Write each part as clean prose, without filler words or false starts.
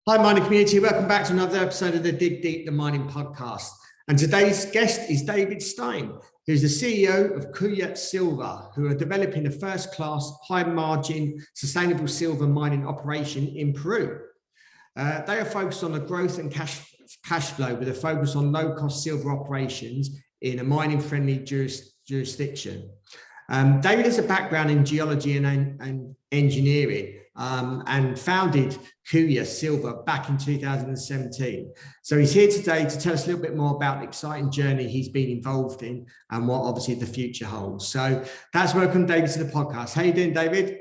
Hi, mining community. Welcome back to another episode of the Dig Deep the Mining podcast. And today's guest is David Stein, who's the CEO of Kuya Silver, who are developing a first-class, high-margin, sustainable silver mining operation in Peru. They are focused on the growth and cash flow with a focus on low-cost silver operations in a mining-friendly jurisdiction. David has a background in geology and engineering and founded Kuya Silver back in 2017. So he's here today to tell us a little bit more about the exciting journey he's been involved in and what obviously the future holds. So that's welcome David to the podcast. How you doing, David?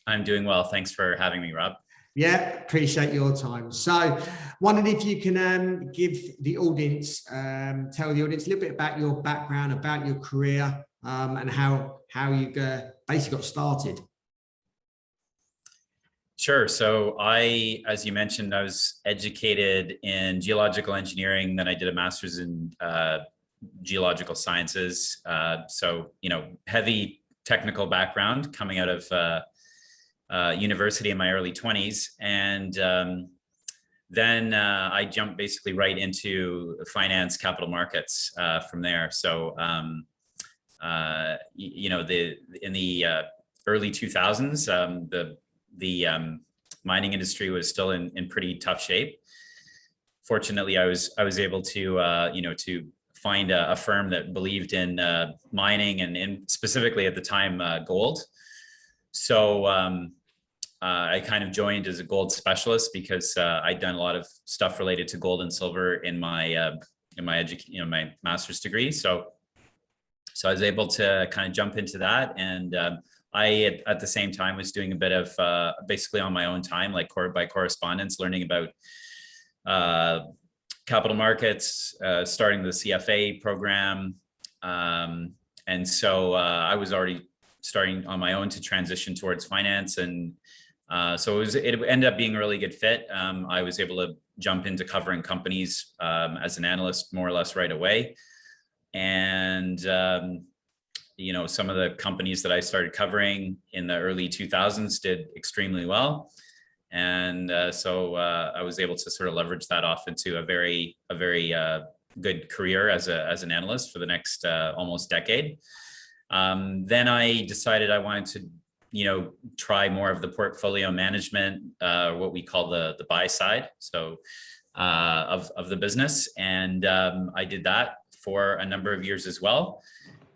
I'm doing well. Thanks for having me, Rob. Yeah, appreciate your time. So wondered if you can give the audience, tell the audience a little bit about your background, about your career, and how you basically got started. Sure. So as you mentioned, I was educated in geological engineering. Then I did a master's in geological sciences. So, heavy technical background coming out of university in my early 20s. And then I jumped basically right into finance, capital markets from there. So, in the early 2000s, the mining industry was still in pretty tough shape. Fortunately, I was able to to find a firm that believed in mining and specifically at the time gold. So I kind of joined as a gold specialist because I'd done a lot of stuff related to gold and silver in my my master's degree. So I was able to kind of jump into that, and I, at the same time, was doing a bit of basically on my own time, like by correspondence, learning about capital markets, starting the CFA program. And so I was already starting on my own to transition towards finance. And so it ended up being a really good fit. I was able to jump into covering companies as an analyst more or less right away. And some of the companies that I started covering in the early 2000s did extremely well. And so I was able to sort of leverage that off into a very good career as an analyst for the next almost decade. Then I decided I wanted to, try more of the portfolio management, what we call the buy side. So of the business. And I did that for a number of years as well.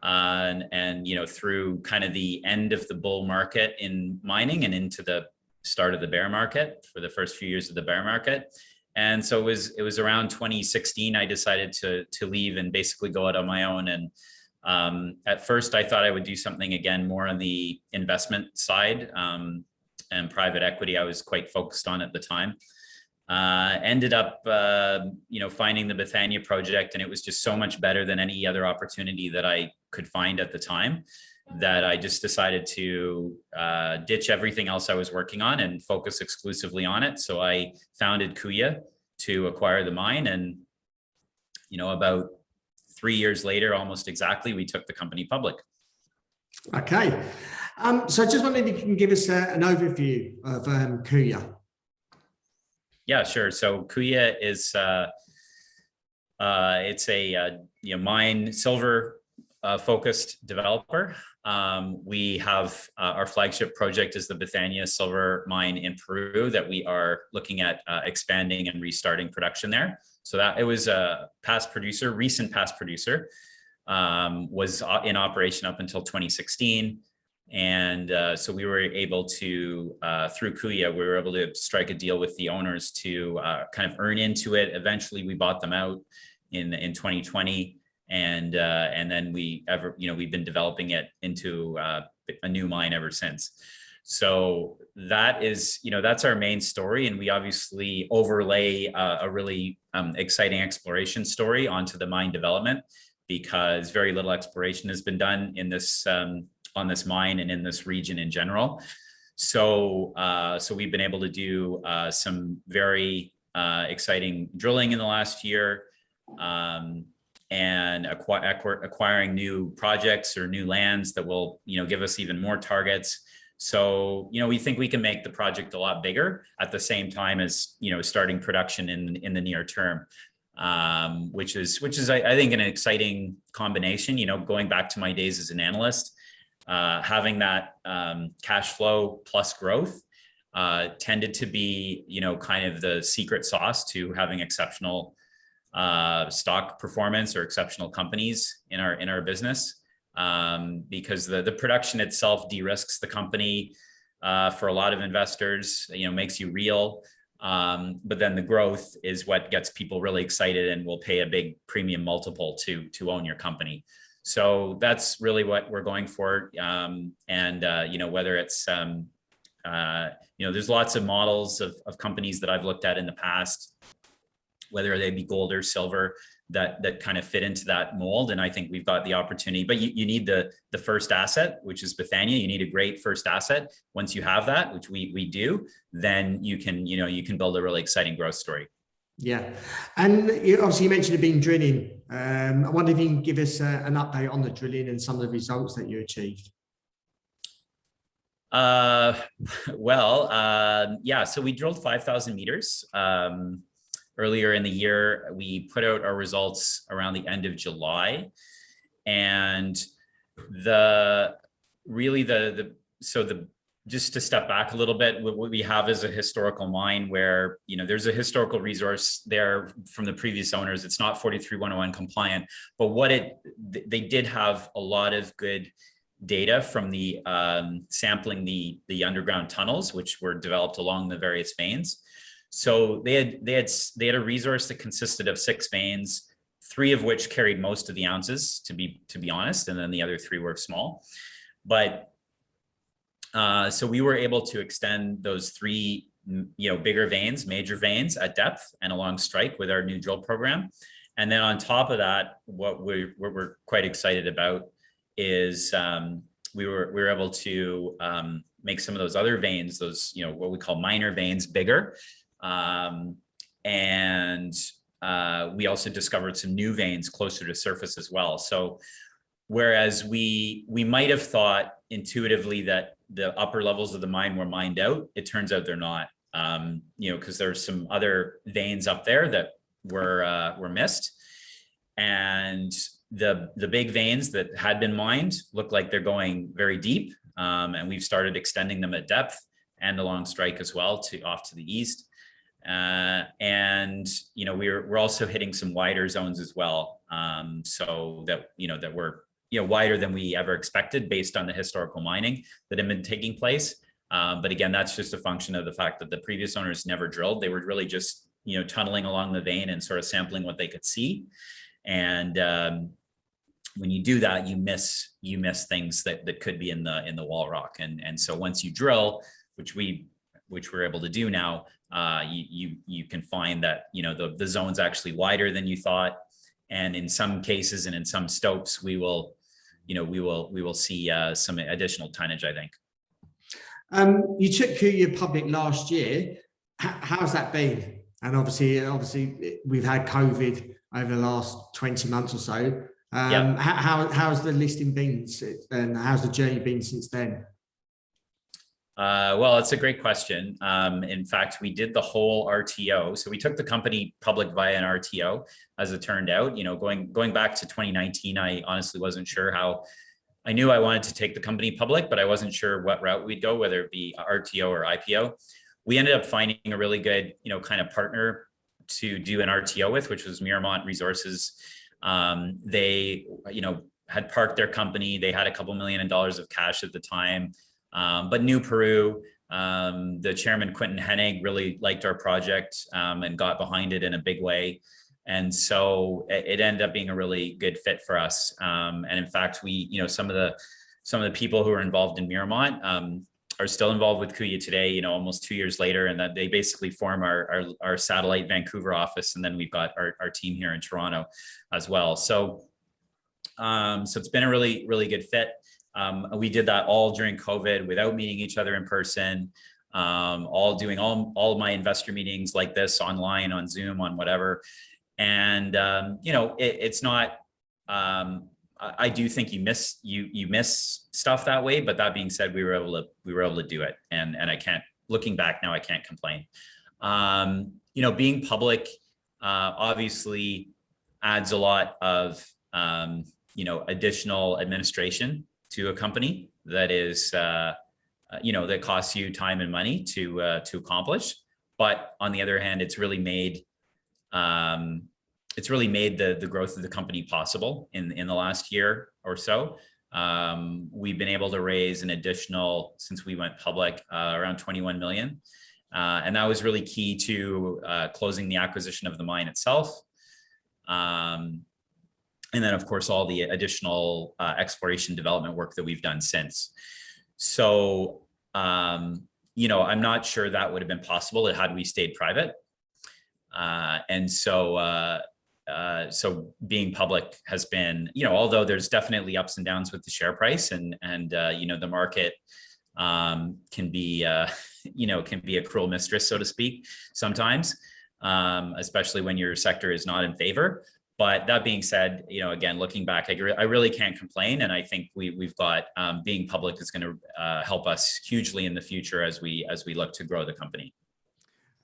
And through kind of the end of the bull market in mining and into the start of the bear market for the first few years of the bear market. And so it was around 2016, I decided to leave and basically go out on my own. And at first I thought I would do something again, more on the investment side, and private equity I was quite focused on at the time. Ended up, finding the Bethania project, and it was just so much better than any other opportunity that I could find at the time, that I just decided to ditch everything else I was working on and focus exclusively on it. So I founded Kuya to acquire the mine, and about 3 years later, almost exactly, we took the company public. Okay, so I just wondered if you can give us an overview of Kuya. Yeah, sure. So Kuya is it's a mine silver focused developer. We have our flagship project is the Bethania silver mine in Peru that we are looking at expanding and restarting production there. So that it was a recent past producer, was in operation up until 2016. And so we were able to, through Kuya, we were able to strike a deal with the owners to kind of earn into it. Eventually, we bought them out in 2020, and then we've been developing it into a new mine ever since. So that is, that's our main story, and we obviously overlay a really exciting exploration story onto the mine development, because very little exploration has been done in this. On this mine and in this region in general. So we've been able to do some very exciting drilling in the last year, and acquiring new projects or new lands that will give us even more targets. So, we think we can make the project a lot bigger at the same time as, starting production in the near term, which is I think an exciting combination, going back to my days as an analyst, having that cash flow plus growth tended to be, kind of the secret sauce to having exceptional stock performance or exceptional companies in our business, because the production itself de-risks the company for a lot of investors, makes you real. But then the growth is what gets people really excited and will pay a big premium multiple to own your company. So that's really what we're going for. Whether it's, there's lots of models of companies that I've looked at in the past, whether they be gold or silver, that kind of fit into that mold. And I think we've got the opportunity, but you need the first asset, which is Bethania. You need a great first asset. Once you have that, which we do, then you can build a really exciting growth story. Yeah. And obviously you mentioned it being drilling. I wonder if you can give us an update on the drilling and some of the results that you achieved. So we drilled 5,000 meters. Earlier in the year, we put out our results around the end of July, and just to step back a little bit, what we have is a historical mine where, there's a historical resource there from the previous owners. It's not 43-101 compliant, but they did have a lot of good data from the sampling the underground tunnels, which were developed along the various veins. So they had a resource that consisted of 6 veins, 3 of which carried most of the ounces, to be honest, and then the other 3 were small. But so we were able to extend those 3 bigger veins, major veins at depth and along strike with our new drill program. And then on top of that, what we're quite excited about is we were able to make some of those other veins, those what we call minor veins, bigger. We also discovered some new veins closer to surface as well. So whereas we might have thought intuitively that the upper levels of the mine were mined out, it turns out they're not, because there's some other veins up there that were missed. And the big veins that had been mined look like they're going very deep. And we've started extending them at depth and along strike as well off to the east. We're also hitting some wider zones as well. So that we're, wider than we ever expected based on the historical mining that had been taking place. But again, that's just a function of the fact that the previous owners never drilled. They were really just, tunneling along the vein and sort of sampling what they could see. And when you do that, you miss things that could be in the wall rock. And so once you drill, which we're able to do now, you can find that the zone's actually wider than you thought, and in some cases and in some stopes we will see some additional tonnage, I think. You took Kuya public last year. How's that been? And obviously we've had COVID over the last 20 months or so. How's the listing been, and how's the journey been since then? Well, it's a great question. In fact, we did the whole RTO. So we took the company public via an RTO, as it turned out. Going back to 2019, I honestly wasn't sure how. I knew I wanted to take the company public, but I wasn't sure what route we'd go, whether it be RTO or IPO. We ended up finding a really good, kind of partner to do an RTO with, which was Miramont Resources. They, had parked their company. They had a couple $1 million of cash at the time. But knew Peru. The chairman, Quentin Hennig, really liked our project and got behind it in a big way. And so it ended up being a really good fit for us. And in fact, we, some of the people who are involved in Miramont are still involved with Kuya today, almost 2 years later, and that they basically form our satellite Vancouver office. And then we've got our team here in Toronto as well. So it's been a really, really good fit. We did that all during COVID without meeting each other in person, doing all of my investor meetings like this online, on Zoom, on whatever. And, it's not, I do think you miss stuff that way. But that being said, we were able to do it, and I can't, looking back now, I can't complain. Being public obviously adds a lot of additional administration to a company that is that costs you time and money to accomplish. But on the other hand, it's really made the growth of the company possible in the last year or so. We've been able to raise an additional, since we went public, around 21 million. And that was really key to closing the acquisition of the mine itself. And then, of course, all the additional exploration development work that we've done since. So, I'm not sure that would have been possible had we stayed private. And so being public has been, although there's definitely ups and downs with the share price, and the market can be a cruel mistress, so to speak, sometimes, especially when your sector is not in favor. But that being said, again, looking back, I really can't complain. And I think we've got, being public is going to help us hugely in the future as we look to grow the company.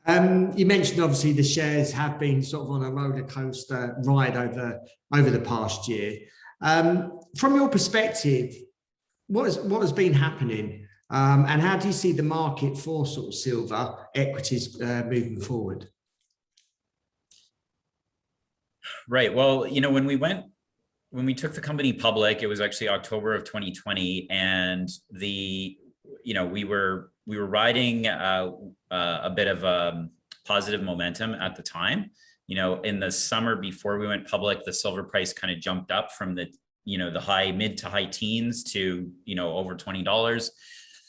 You mentioned obviously the shares have been sort of on a roller coaster ride over the past year. From your perspective, what has been happening, and how do you see the market for sort of silver equities moving forward? Right. Well, when we took the company public, it was actually October of 2020, and we were riding a bit of positive momentum at the time. In the summer before we went public, the silver price kind of jumped up from the mid to high teens to over $20.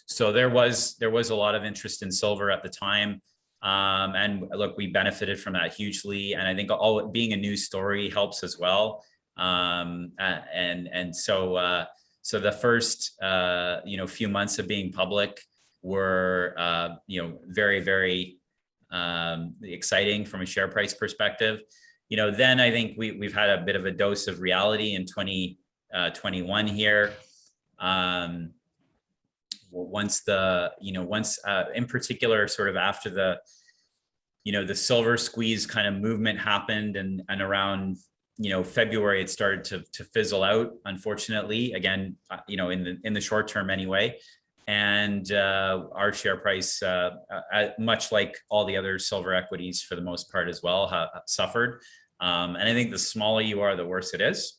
So there was a lot of interest in silver at the time. And look, we benefited from that hugely. And I think being a news story helps as well. So the first, few months of being public were, very, very exciting from a share price perspective. Then I think we've had a bit of a dose of reality in 2021 here. Once in particular, sort of after the silver squeeze kind of movement happened, and around February, it started to fizzle out, unfortunately, again, in the short term anyway. And our share price, much like all the other silver equities for the most part as well, suffered. And I think the smaller you are, the worse it is.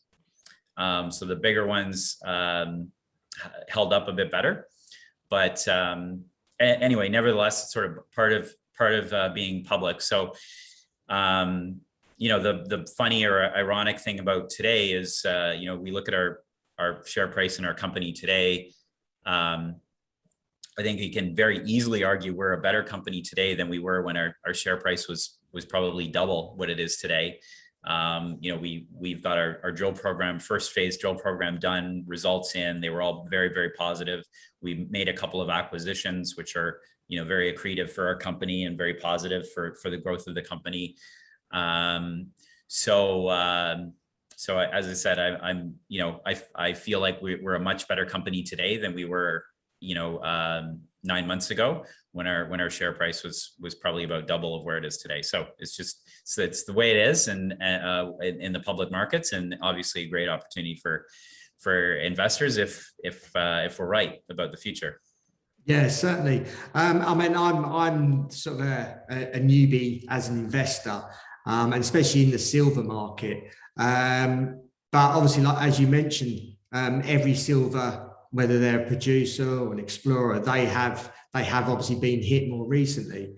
So the bigger ones held up a bit better. But anyway, nevertheless, it's sort of part of being public. So, the funny or ironic thing about today is, we look at our share price in our company today. I think you can very easily argue we're a better company today than we were when our share price was probably double what it is today. We've got our drill program, first phase drill program done, results in. They were all very, very positive. We made a couple of acquisitions, which are, very accretive for our company and very positive for the growth of the company. So as I said, I feel like we're a much better company today than we were, 9 months ago when our share price was probably about double of where it is today. So it's the way it is, and in the public markets, and obviously a great opportunity for investors if we're right about the future. Yeah, certainly. I'm sort of a newbie as an investor, and especially in the silver market. But obviously, like as you mentioned, every silver, whether they're a producer or an explorer, they have obviously been hit more recently,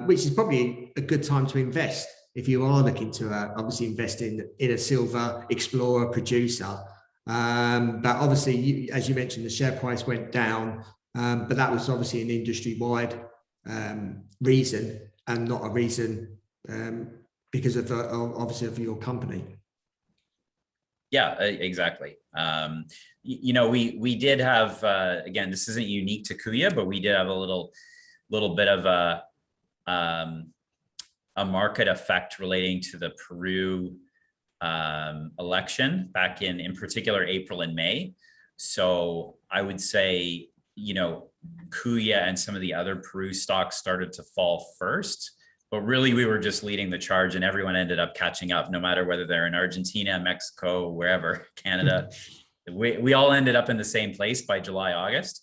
which is probably a good time to invest if you are looking to obviously invest in a silver explorer producer. But obviously, as you mentioned, the share price went down, but that was obviously an industry-wide reason, and not a reason because of obviously of your company. Yeah, exactly. We did have, again, this isn't unique to Kuya, but we did have a little bit of a market effect relating to the Peru election back in particular, April and May. So I would say, Kuya and some of the other Peru stocks started to fall first, but really we were just leading the charge and everyone ended up catching up, no matter whether they're in Argentina, Mexico, wherever, Canada. We all ended up in the same place by July, August.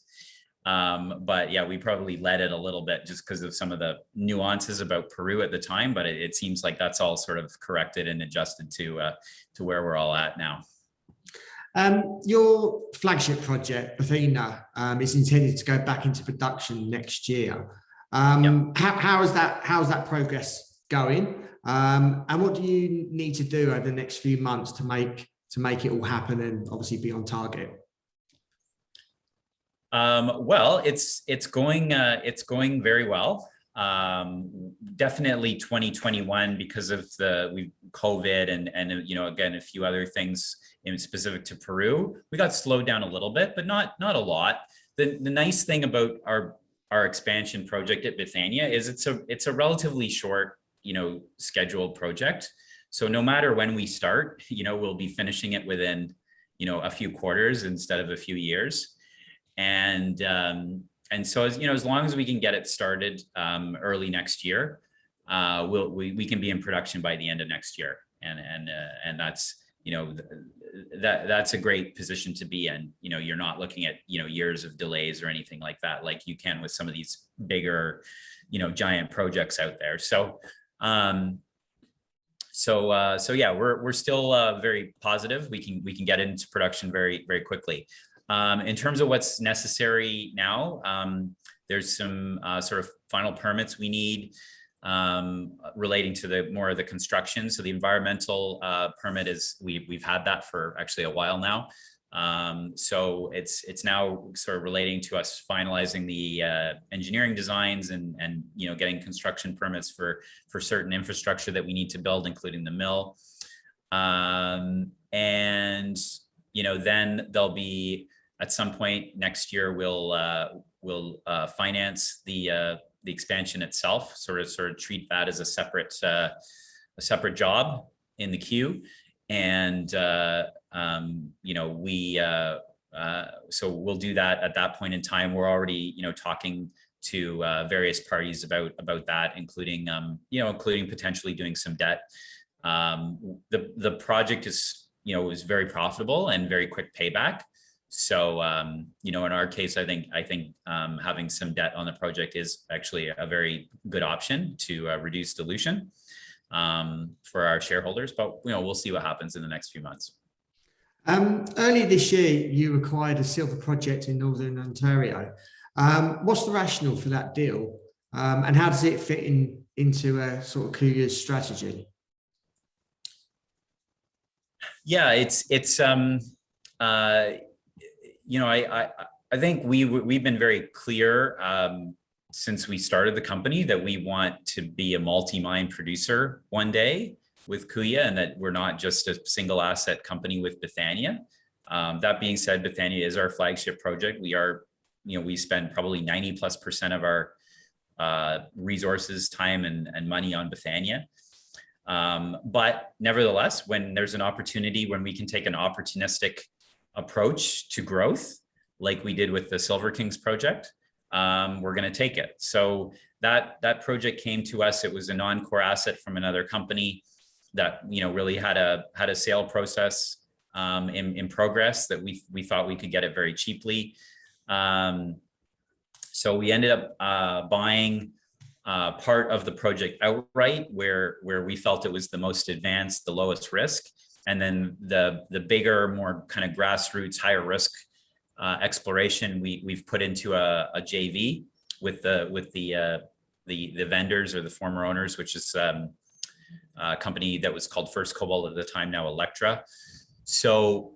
But yeah, we probably led it a little bit just because of some of the nuances about Peru at the time, but it seems like that's all sort of corrected and adjusted to where we're all at now. Your flagship project, Athena, is intended to go back into production next year. Yep. How's that progress going? And what do you need to do over the next few months to make it all happen and obviously be on target? Well, it's going very well. Definitely 2021 because of COVID and again, a few other things in specific to Peru, we got slowed down a little bit, but not a lot. The nice thing about our expansion project at Bethania is it's a relatively short, scheduled project. So no matter when we start, we'll be finishing it within, a few quarters instead of a few years. And so as long as we can get it started early next year, we can be in production by the end of next year, and that's that's a great position to be in. You're not looking at years of delays or anything like that, like you can with some of these bigger giant projects out there. So yeah, we're still very positive. We can get into production very, very quickly. In terms of what's necessary now, there's some sort of final permits we need relating to more of the construction. So the environmental permit we've had that for actually a while now. So it's now sort of relating to us finalizing the engineering designs and getting construction permits for certain infrastructure that we need to build, including the mill. And then there'll be, at some point next year, we'll finance the expansion itself, sort of treat that as a separate job in the queue. And so we'll do that at that point in time. We're already talking to various parties about that, including potentially doing some debt. The project is very profitable and very quick payback. So, in our case, I think having some debt on the project is actually a very good option to reduce dilution for our shareholders. But, we'll see what happens in the next few months. Earlier this year, you acquired a silver project in Northern Ontario. What's the rationale for that deal? And how does it fit into a sort of Kuya's strategy? Yeah, I think we've been very clear since we started the company that we want to be a multi-mine producer one day with Kuya, and that we're not just a single asset company with Bethania. That being said, Bethania is our flagship project. We spend probably 90+% of our resources, time, and money on Bethania. But nevertheless, when there's an opportunity, when we can take an opportunistic approach to growth, like we did with the Silver Kings project, we're going to take it. So that project came to us. It was a non-core asset from another company that really had a sale process in progress that we thought we could get it very cheaply. So we ended up buying part of the project outright, where we felt it was the most advanced, the lowest risk. And then the bigger, more kind of grassroots, higher risk exploration, we've put into a JV with the vendors or the former owners, which is a company that was called First Cobalt at the time, now Electra. So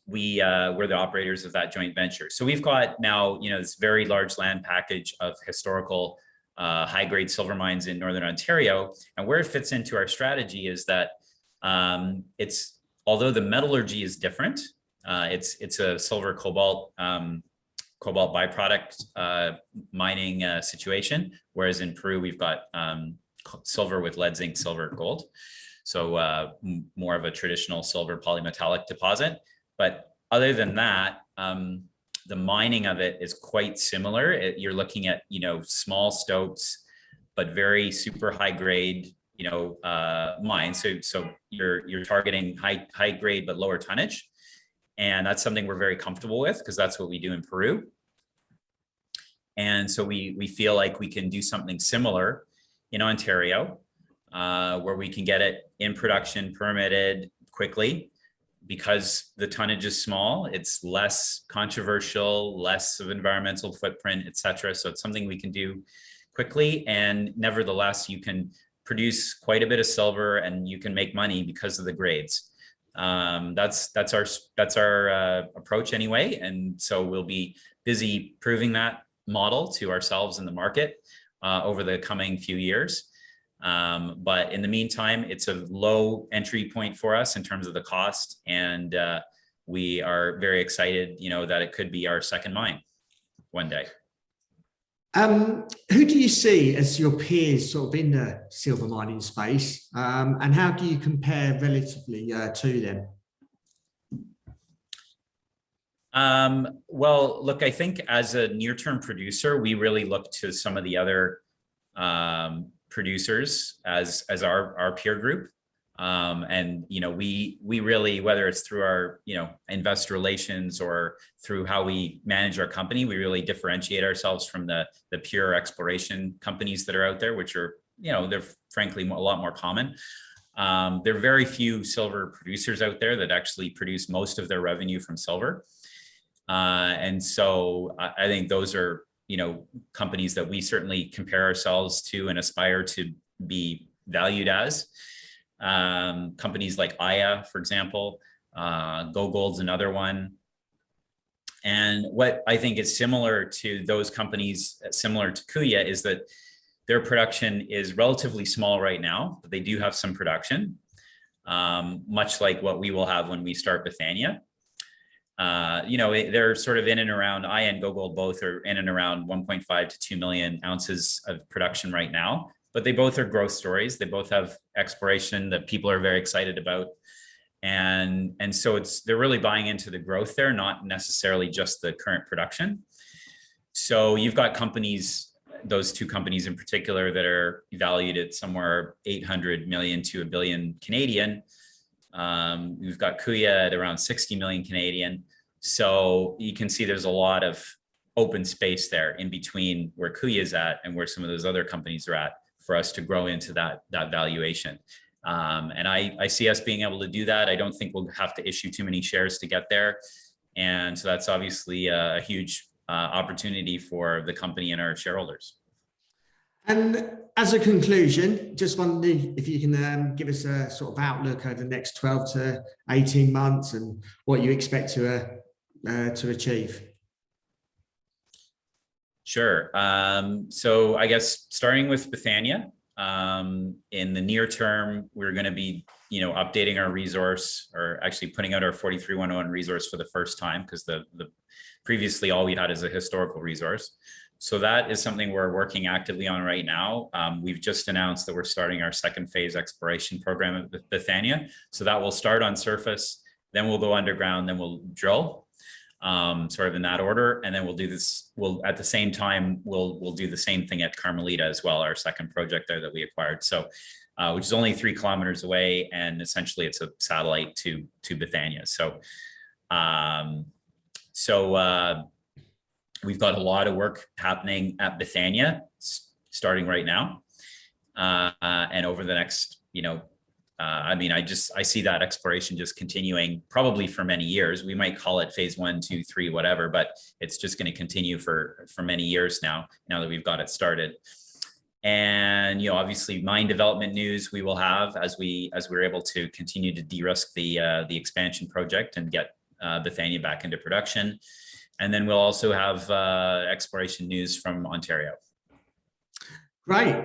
we're the operators of that joint venture. So we've got now this very large land package of historical high-grade silver mines in Northern Ontario. And where it fits into our strategy is that although the metallurgy is different, it's a silver cobalt byproduct mining situation, whereas in Peru we've got silver with lead, zinc, silver, gold. So more of a traditional silver polymetallic deposit. But other than that, the mining of it is quite similar. You're looking at, small stopes, but very super high grade, mines. So you're targeting high grade, but lower tonnage. And that's something we're very comfortable with because that's what we do in Peru. And so we feel like we can do something similar in Ontario, where we can get it in production, permitted quickly, because the tonnage is small. It's less controversial, less of environmental footprint, et cetera. So it's something we can do quickly, and nevertheless, you can produce quite a bit of silver and you can make money because of the grades. That's our approach anyway. And so we'll be busy proving that model to ourselves in the market over the coming few years. But in the meantime, it's a low entry point for us in terms of the cost. And we are very excited, that it could be our second mine one day. Who do you see as your peers sort of in the silver mining space? And how do you compare relatively to them? Well, look, I think as a near-term producer, we really look to some of the other producers as our peer group. And, we really, whether it's through our, investor relations or through how we manage our company, we really differentiate ourselves from the pure exploration companies that are out there, which are, they're frankly a lot more common. There are very few silver producers out there that actually produce most of their revenue from silver. And so I think those are, companies that we certainly compare ourselves to and aspire to be valued as. Companies like Aya, for example, GoGold's another one. And what I think is similar to those companies, similar to Kuya, is that their production is relatively small right now, but they do have some production, much like what we will have when we start Bethania. They're sort of in and around, Aya and GoGold both are in and around 1.5 to 2 million ounces of production right now, but they both are growth stories. They both have exploration that people are very excited about. And so they're really buying into the growth there, not necessarily just the current production. So you've got companies, those two companies in particular, that are valued at somewhere 800 million to $1 billion Canadian. We've got Kuya at around 60 million Canadian. So you can see there's a lot of open space there in between where Kuya is at and where some of those other companies are at for us to grow into that valuation. And I see us being able to do that. I don't think we'll have to issue too many shares to get there. And so that's obviously a huge opportunity for the company and our shareholders. And as a conclusion, just wondering if you can give us a sort of outlook over the next 12 to 18 months and what you expect to achieve. Sure. So I guess starting with Bethania, in the near term, we're going to be, updating our resource, or actually putting out our 43-101 resource for the first time, because the previously all we had is a historical resource. So that is something we're working actively on right now. We've just announced that we're starting our second phase exploration program at Bethania. So that will start on surface, then we'll go underground, then we'll drill, sort of in that order. And then we'll do this, at the same time, we'll do the same thing at Carmelita as well, our second project there that we acquired. So, which is only 3 kilometers away. And essentially it's a satellite to Bethania. So, we've got a lot of work happening at Bethania, starting right now, and over the next, I see that exploration just continuing probably for many years. We might call it phase 1, 2, 3, whatever, but it's just going to continue for many years now that we've got it started. And obviously, mine development news we will have as we're able to continue to de-risk the expansion project and get Bethania back into production. And then we'll also have exploration news from Ontario. Great.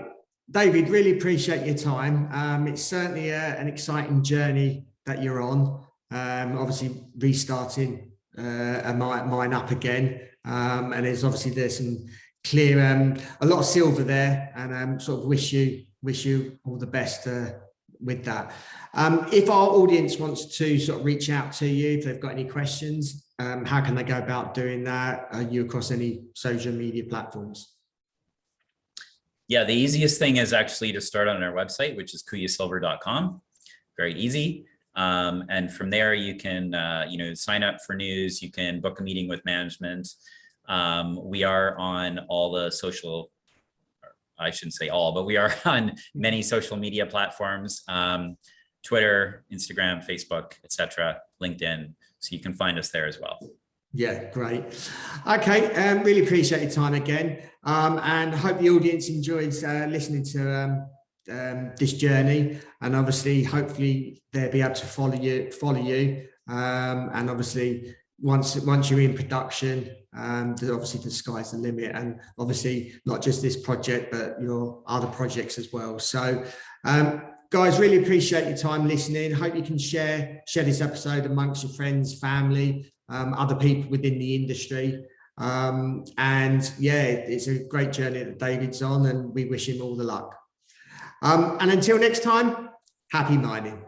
David, really appreciate your time. It's certainly an exciting journey that you're on. Obviously restarting a mine up again. And there's some clear, a lot of silver there, and sort of wish you all the best with that. If our audience wants to sort of reach out to you, if they've got any questions, how can they go about doing that? Are you across any social media platforms? Yeah, the easiest thing is actually to start on our website, which is kuyasilver.com. Very easy. And from there, you can, sign up for news. You can book a meeting with management. We are on all the social, I shouldn't say all, but we are on many social media platforms, Twitter, Instagram, Facebook, etc., LinkedIn. So you can find us there as well. Yeah, great. Okay, really appreciate your time again, and hope the audience enjoys listening to this journey. And obviously, hopefully, they'll be able to follow you. And obviously, once you're in production, obviously the sky's the limit. And obviously, not just this project, but your other projects as well. So, guys, really appreciate your time listening. Hope you can share this episode amongst your friends, family, other people within the industry. And yeah, it's a great journey that David's on, and we wish him all the luck. And until next time, happy mining.